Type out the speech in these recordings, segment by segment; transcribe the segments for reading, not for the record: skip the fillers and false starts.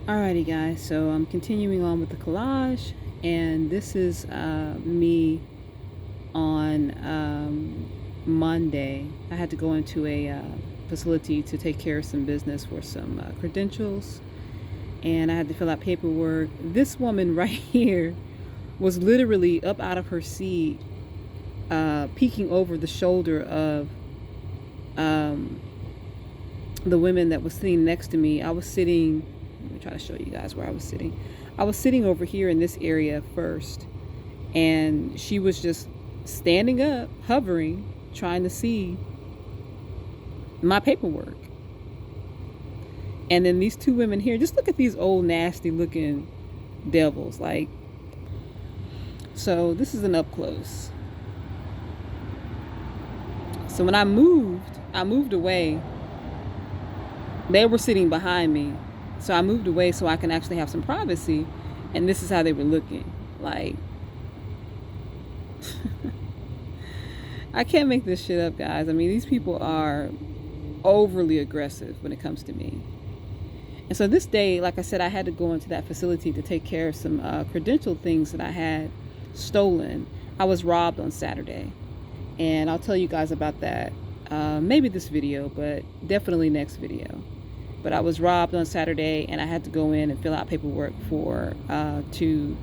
Alrighty guys, so I'm continuing on with the collage, and this is me on Monday. I had to go into a facility to take care of some business for some credentials, and I had to fill out paperwork. This woman right here was literally up out of her seat, peeking over the shoulder of the women that was sitting next to me. I was sitting, let me try to show you guys where I was sitting. I was sitting over here in this area first, and she was just standing up, hovering, trying to see my paperwork. And then these two women here, just look at these old nasty looking devils. Like, so this is an up close. So when I moved away. They were sitting behind me, so I moved away so I can actually have some privacy. And this is how they were looking. Like, I can't make this shit up, guys. I mean, these people are overly aggressive when it comes to me. And so this day, like I said, I had to go into that facility to take care of some credential things that I had stolen. I was robbed on Saturday, and I'll tell you guys about that. Maybe this video, but definitely next video. But I was robbed on Saturday, and I had to go in and fill out paperwork for to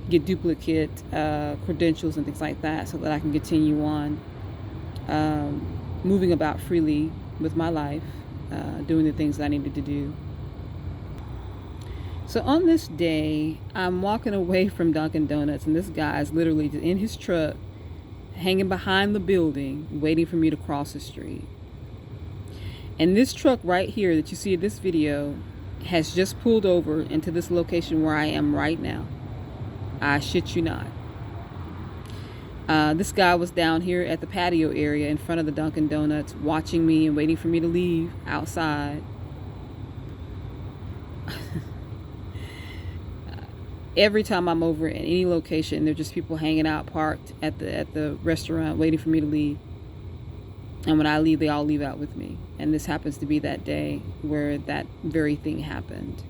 get duplicate credentials and things like that, so that I can continue on moving about freely with my life, doing the things that I needed to do. So on this day, I'm walking away from Dunkin' Donuts, and this guy is literally in his truck, hanging behind the building, waiting for me to cross the street. And this truck right here that you see in this video has just pulled over into this location where I am right now. I shit you not. This guy was down here at the patio area in front of the Dunkin' Donuts, watching me and waiting for me to leave outside. Every time I'm over in any location, there's just people hanging out, parked at the restaurant, waiting for me to leave. And when I leave, they all leave out with me. And this happens to be that day where that very thing happened.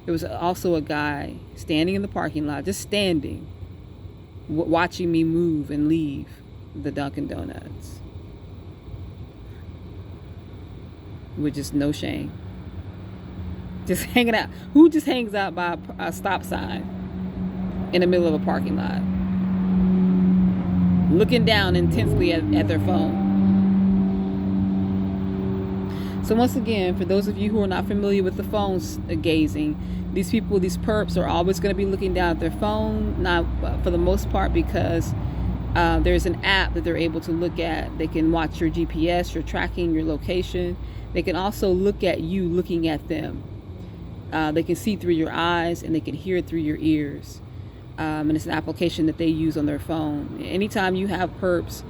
There was also a guy standing in the parking lot, just standing, watching me move and leave the Dunkin' Donuts, with just no shame. Just hanging out. Who just hangs out by a stop sign in the middle of a parking lot, looking down intensely at their phone? So once again, for those of you who are not familiar with the phone gazing, these people, these perps, are always going to be looking down at their phone, not for the most part, because there's an app that they're able to look at. They can watch your GPS, your tracking, your location. They can also look at you looking at them. They can see through your eyes, and they can hear through your ears. And it's an application that they use on their phone. Anytime you have perps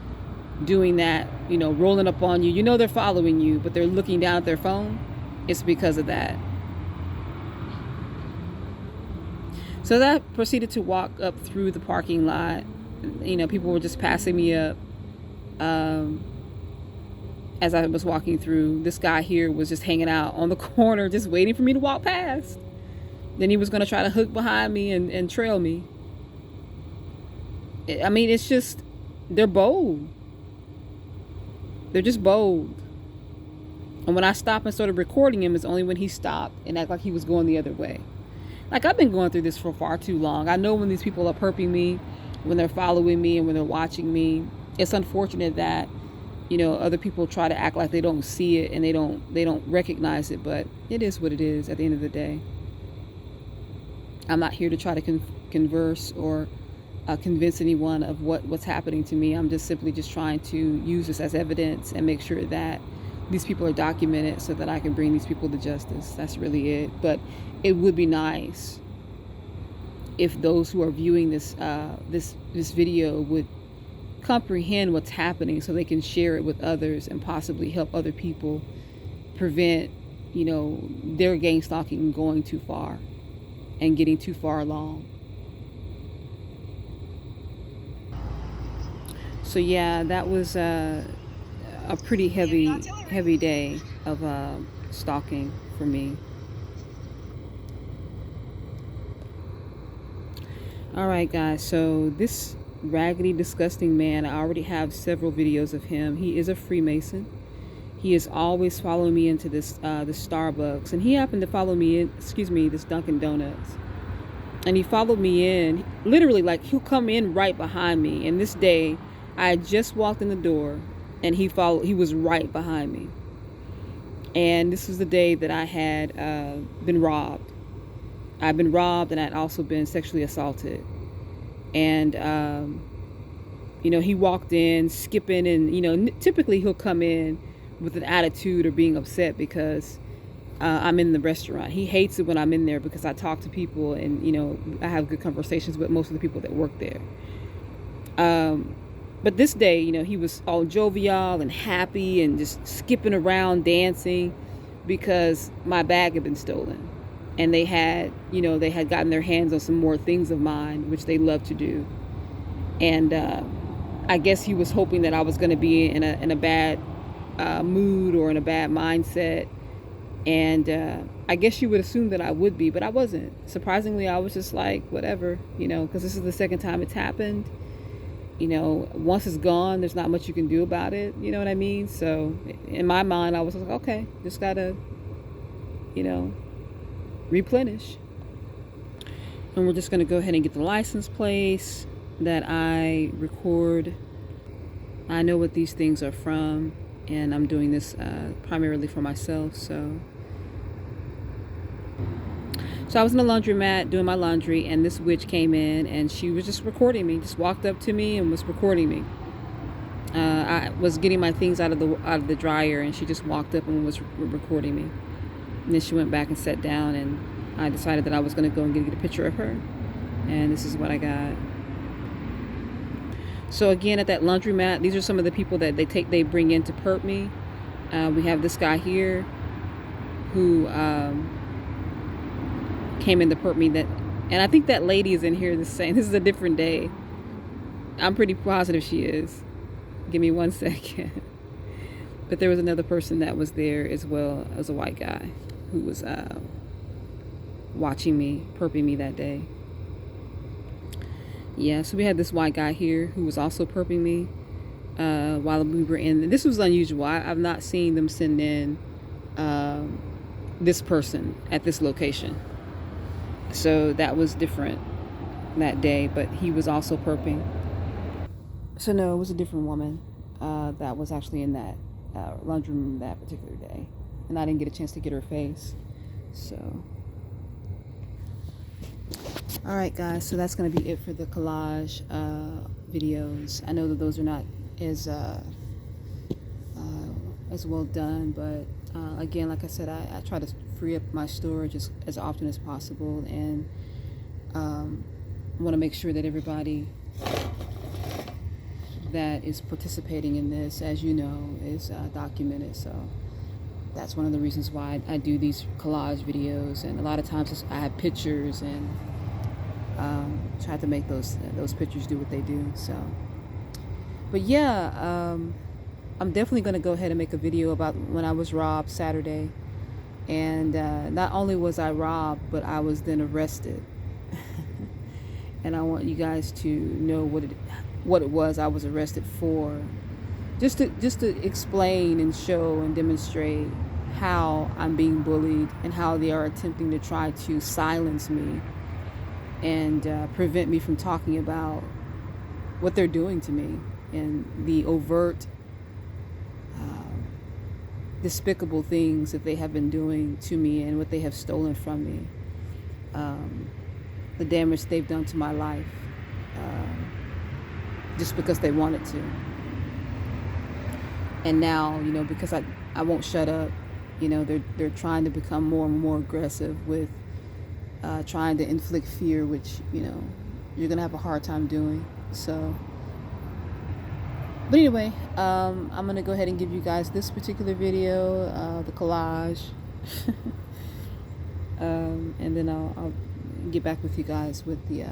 doing that, rolling up on you, they're following you, but they're looking down at their phone, it's because of that. So that proceeded to walk up through the parking lot. People were just passing me up as I was walking through. This guy here was just hanging out on the corner, just waiting for me to walk past. Then he was going to try to hook behind me and trail me. I mean, it's just, they're bold. They're just bold. And when I stopped and started recording him, it's only when he stopped and acted like he was going the other way. Like, I've been going through this for far too long. I know when these people are perping me, when they're following me, and when they're watching me. It's unfortunate that, other people try to act like they don't see it and they don't recognize it, but it is what it is at the end of the day. I'm not here to try to converse or convince anyone of what's happening to me. I'm just simply trying to use this as evidence and make sure that these people are documented so that I can bring these people to justice. That's really it. But it would be nice if those who are viewing this video would comprehend what's happening, so they can share it with others and possibly help other people prevent, their gang stalking going too far and getting too far along. So yeah, that was a pretty heavy day of stalking for me. All right, guys. So this raggedy, disgusting man, I already have several videos of him. He is a Freemason. He is always following me into this Starbucks, and he happened to follow me in. Excuse me, this Dunkin' Donuts, and he followed me in. Literally, like he'll come in right behind me. And this day, I had just walked in the door, and he followed. He was right behind me. And this was the day that I had been robbed. I've been robbed, and I'd also been sexually assaulted. And you know, he walked in skipping, and you know, typically he'll come in with an attitude or being upset because I'm in the restaurant. He hates it when I'm in there because I talk to people, and you know, I have good conversations with most of the people that work there. But this day, you know, he was all jovial and happy and just skipping around, dancing, because my bag had been stolen, and they had gotten their hands on some more things of mine, which they love to do. And I guess he was hoping that I was going to be in a bad mood or in a bad mindset, and I guess you would assume that I would be, but I wasn't. Surprisingly, I was just like, whatever, you know, because this is the second time it's happened. You know, once it's gone, there's not much you can do about it, you know what I mean? So in my mind, I was like, okay, just gotta, you know, replenish. And we're just gonna go ahead and get the license plates that I record. I know what these things are from, and I'm doing this primarily for myself. So I was in the laundromat doing my laundry, and this witch came in, and she was just recording me. Just walked up to me and was recording me. I was getting my things out of the dryer, and she just walked up and was recording me. And then she went back and sat down, and I decided that I was going to go and get a picture of her. And this is what I got. So again, at that laundromat, these are some of the people that they bring in to perp me. We have this guy here who came in to perp me, and I think that lady is in here the same. This is a different day. I'm pretty positive she is. Give me 1 second. But there was another person that was there as well, as a white guy who was watching me, perping me that day. Yeah, so we had this white guy here who was also perping me while we were in. This was unusual. I've not seen them send in this person at this location. So that was different that day, but he was also perping. So no, it was a different woman that was actually in that laundry room that particular day. And I didn't get a chance to get her face. So, all right, guys, so that's going to be it for the collage videos. I know that those are not as well done, but again, like I said, I try to free up my storage as often as possible, and want to make sure that everybody that is participating in this, as you know, is documented. So that's one of the reasons why I do these collage videos, and a lot of times I have pictures and try to make those pictures do what they do. So, but yeah, I'm definitely going to go ahead and make a video about when I was robbed Saturday. And not only was I robbed, but I was then arrested. And I want you guys to know what it was I was arrested for. Just to explain and show and demonstrate how I'm being bullied and how they are attempting to try to silence me and prevent me from talking about what they're doing to me and the overt despicable things that they have been doing to me and what they have stolen from me, the damage they've done to my life, just because they wanted to. And now, you know, because I won't shut up, you know, they're trying to become more and more aggressive with trying to inflict fear, which, you know, you're gonna have a hard time doing. So, but anyway, I'm gonna go ahead and give you guys this particular video, the collage, and then I'll get back with you guys with the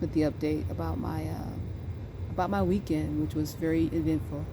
update about my weekend, which was very eventful.